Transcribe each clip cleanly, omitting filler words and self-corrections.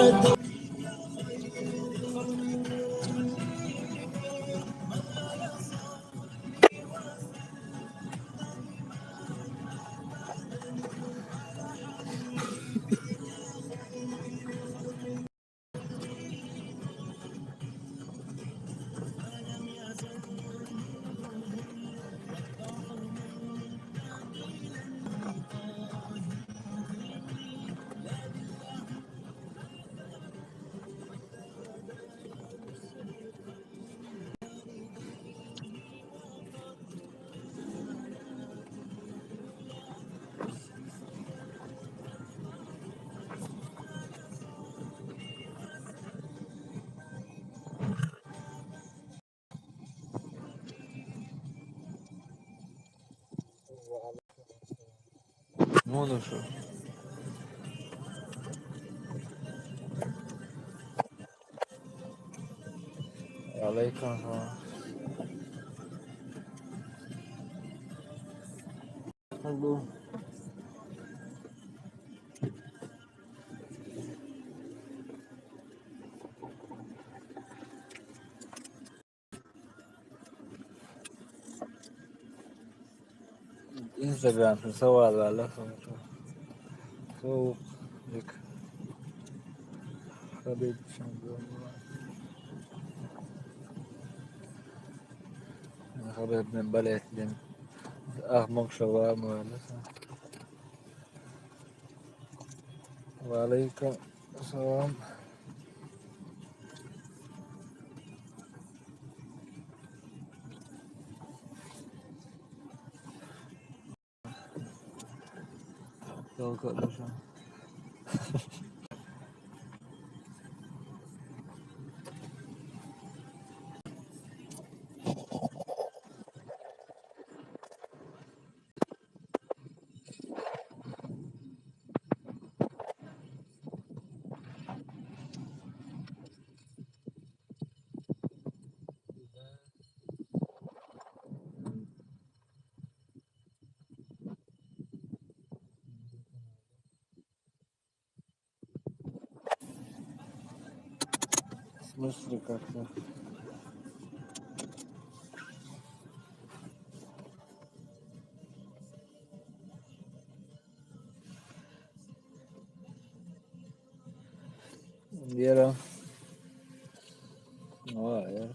Ne oldu şu? Aleyküm selam. Hallo. Instagram صور ولا صوب لك خبيت شامبيون خبيت من بلد دين أحمق شوام ولا وعليكم السلام يوكا لشان مصر كاكا يرى يرى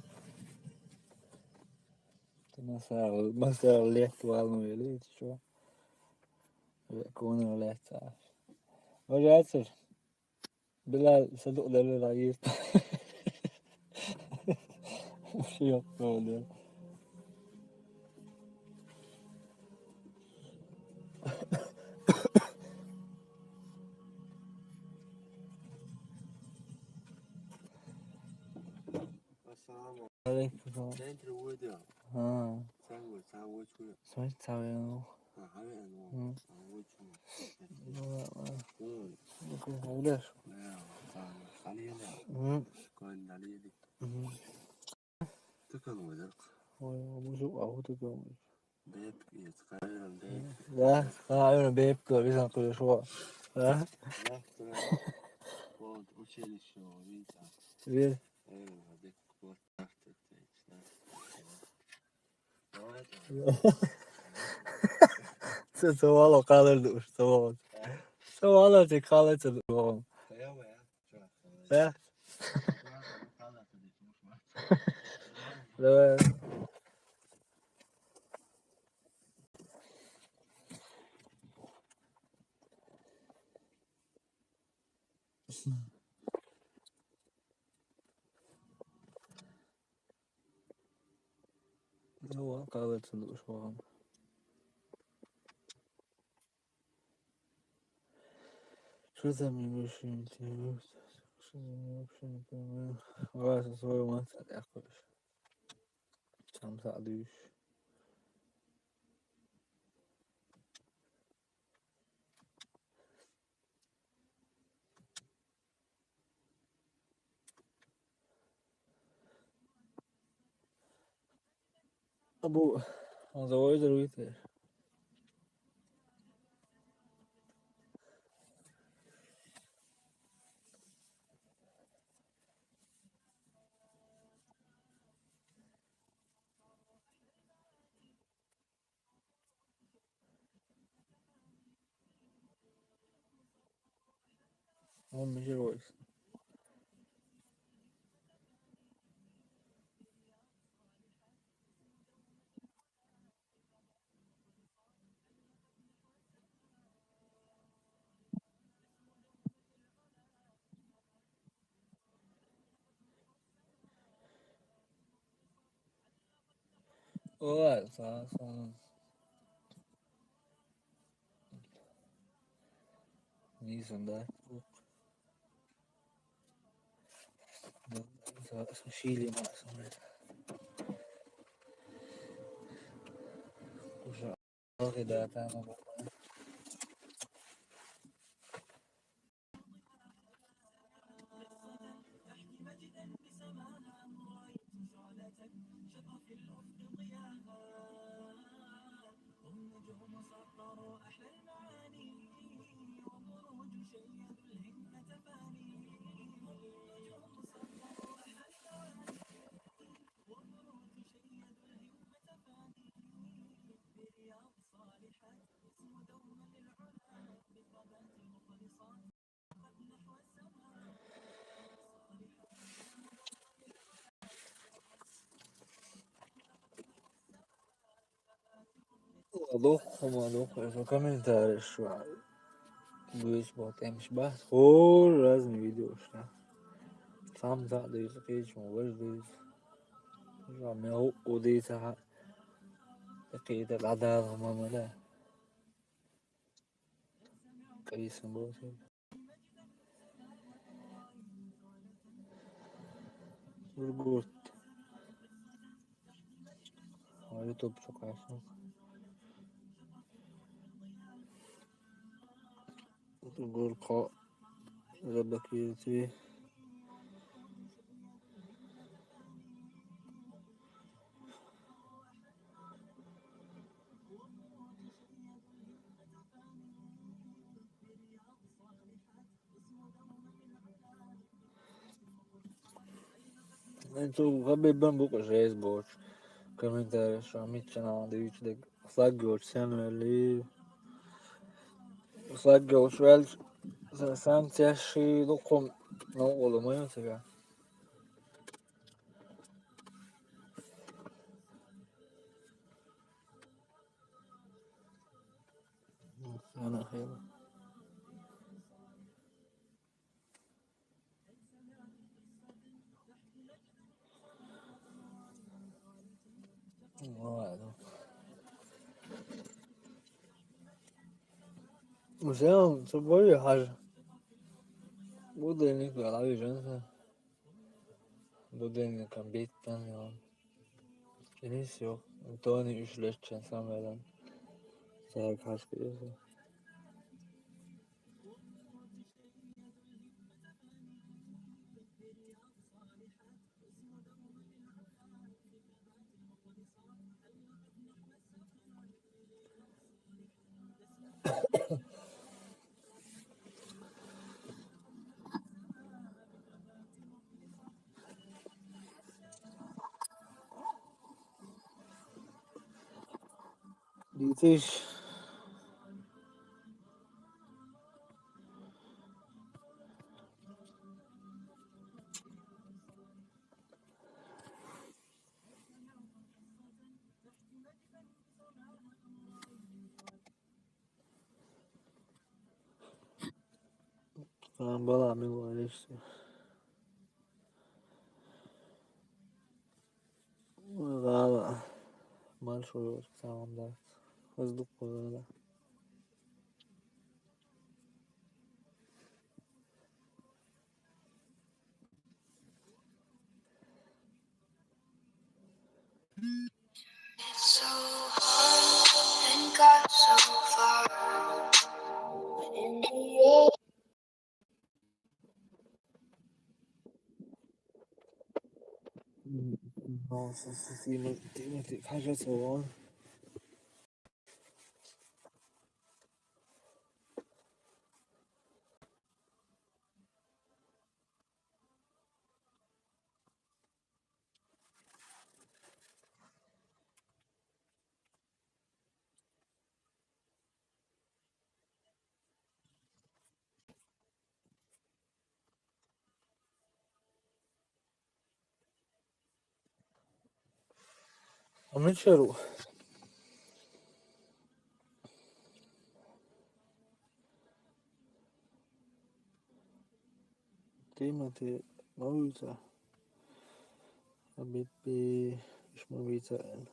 مسار ليت والموليت شو يكون ليت وجاتر بلا صدق دليل عيب شو يقول عليك ها سمعت تعبان ليش وشو أخوتك لا أنا بيبكي لسه كل شوية ها ليه سوالو قال له سوالو تقال له لا لا هو قال له شو شو زمین بشین تیروز شو زمین بشین تیروز واسه سوی ما ساعت أخرش كم ساعة دوش أبو هذا وايد رويته هم میشه رویس. Evet, sağ olun. Nisan da. Şili masum. Kuşa. Keda tamam. Adok, eso komentários bu iş bakmış bak. Hor razne video işte. Sam za da yüzü kıyıç mı var da yüzü. Ya me o değilse ha. Kıyıda lada mama da. Kıyısın bu şey. Gurt. YouTube çok aşık. Gurt ko. Zabak yüzü. Então, acabei bambu com reis boas. Comentários, somente na de üç de ufak görsen öyle. Ufak görsel sen yaşı dokum ne olmuyor ya. Ana hayır. Vay. Museo, se puede viajar. Bu tenés que la vigencia. Bu tenés que cambiar ya. Inicio. Tony üçleşeceksin sen veren. Sen kaç biliyorsun. Bitiş. Falan bala mi var işte. Valla. Marş oluyor. Tamam da. Hızlı koyuyorlar. So hard and got so far. In the end. No, sí, me开始走。عملت شروق قيمة موزة حبيبي مش موزة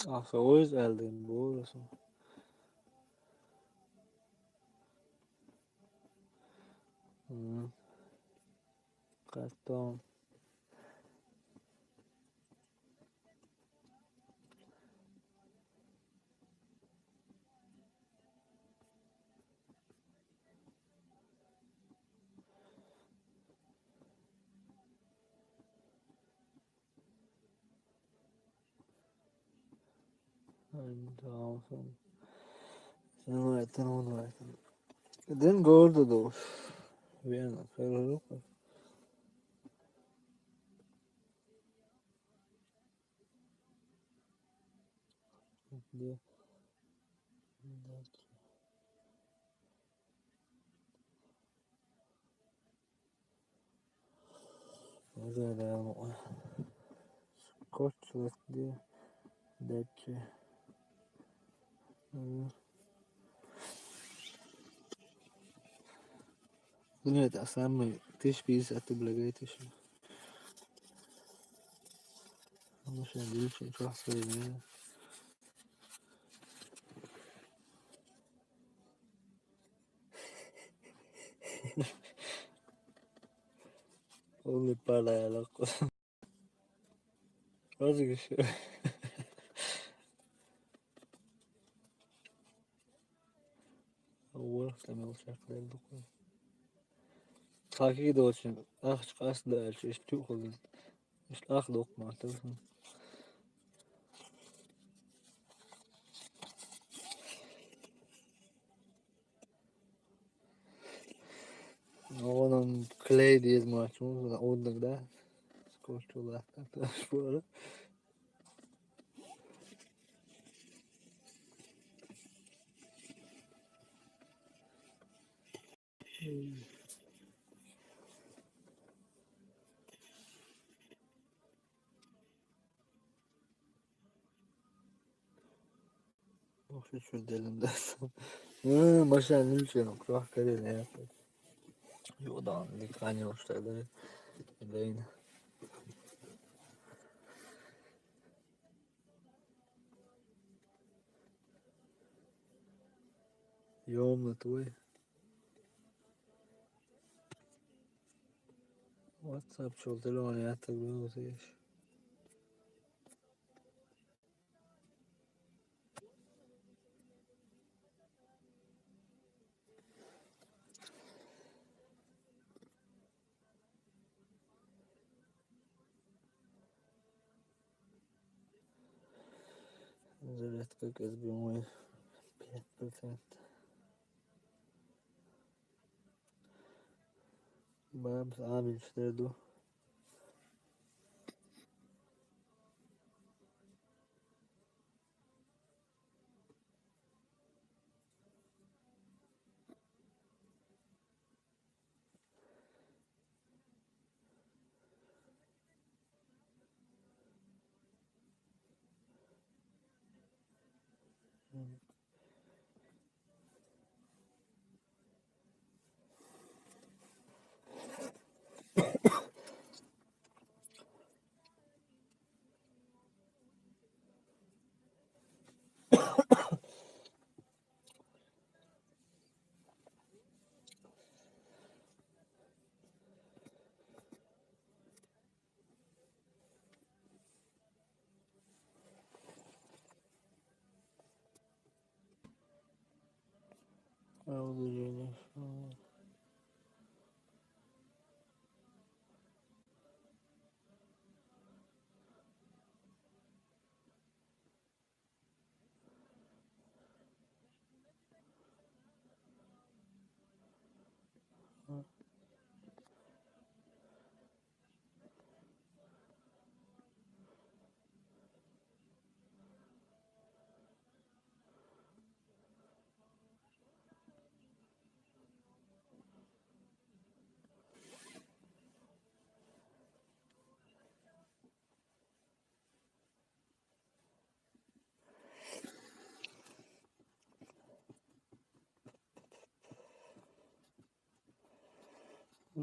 Alltså hoje elde em boa assim. Cartão então não é tão não é tão. Den gordo dos. Bien, pero de Zero Scotland Deci Bunları aslan mı? Teşbih atıbлагаетиш. Ama şey değil şey çok söyleyeyim. Onu paraya la cosa. Cosa che c'è? أول سنة وشكل الدكتور أكيد وشن أخش قصد إيش تأخذ مش أخذ ما تفهم أولا كلي ديز ما تشوف ولا أودك ده سكوت ولا تشوفه وش شو الدلم ده مثلا نمشي نروح كده ناكل يوضع لك ثانية واشتغل الليلة يوم طويل واتساب شو تلوني عتك بوزيش نزلت كاكس بموي 5% بابس عامل اشتردو أعوذ بالله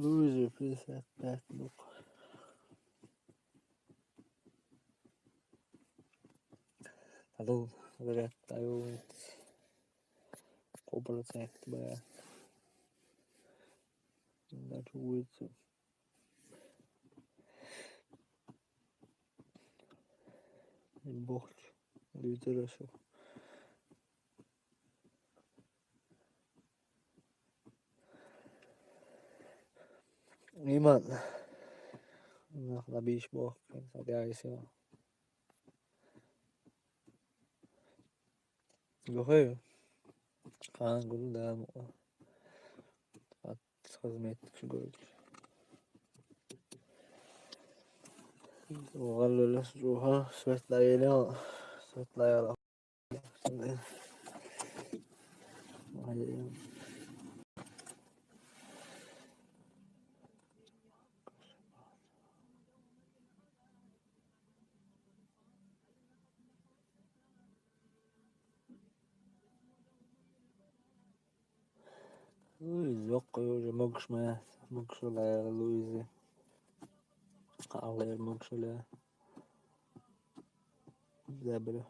Luigi preset backbook. Hello, direkt jó, kopolcekt be. Minden úgy. Bocs, lütörösök. Niemand. Nabíš boh, tak já si ho. Gohoj. Kán gulu dám. At cosmetic gold. وغلوا روحه سويت ليلة سويت ليلة Luiz bakıyor magşmaya magşolaya Luiz'i ağlıyor magşolaya zebra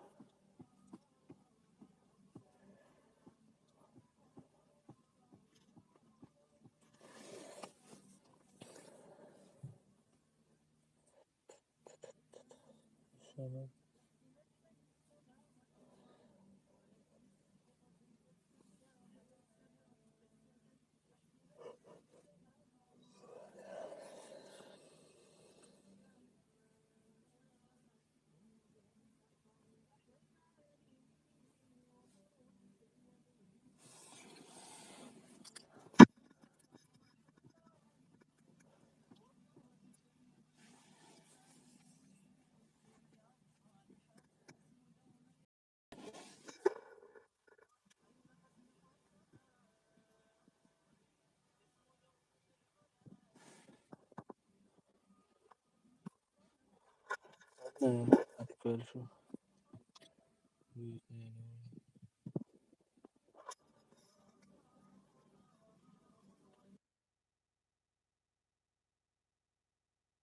sana hadi böyle şu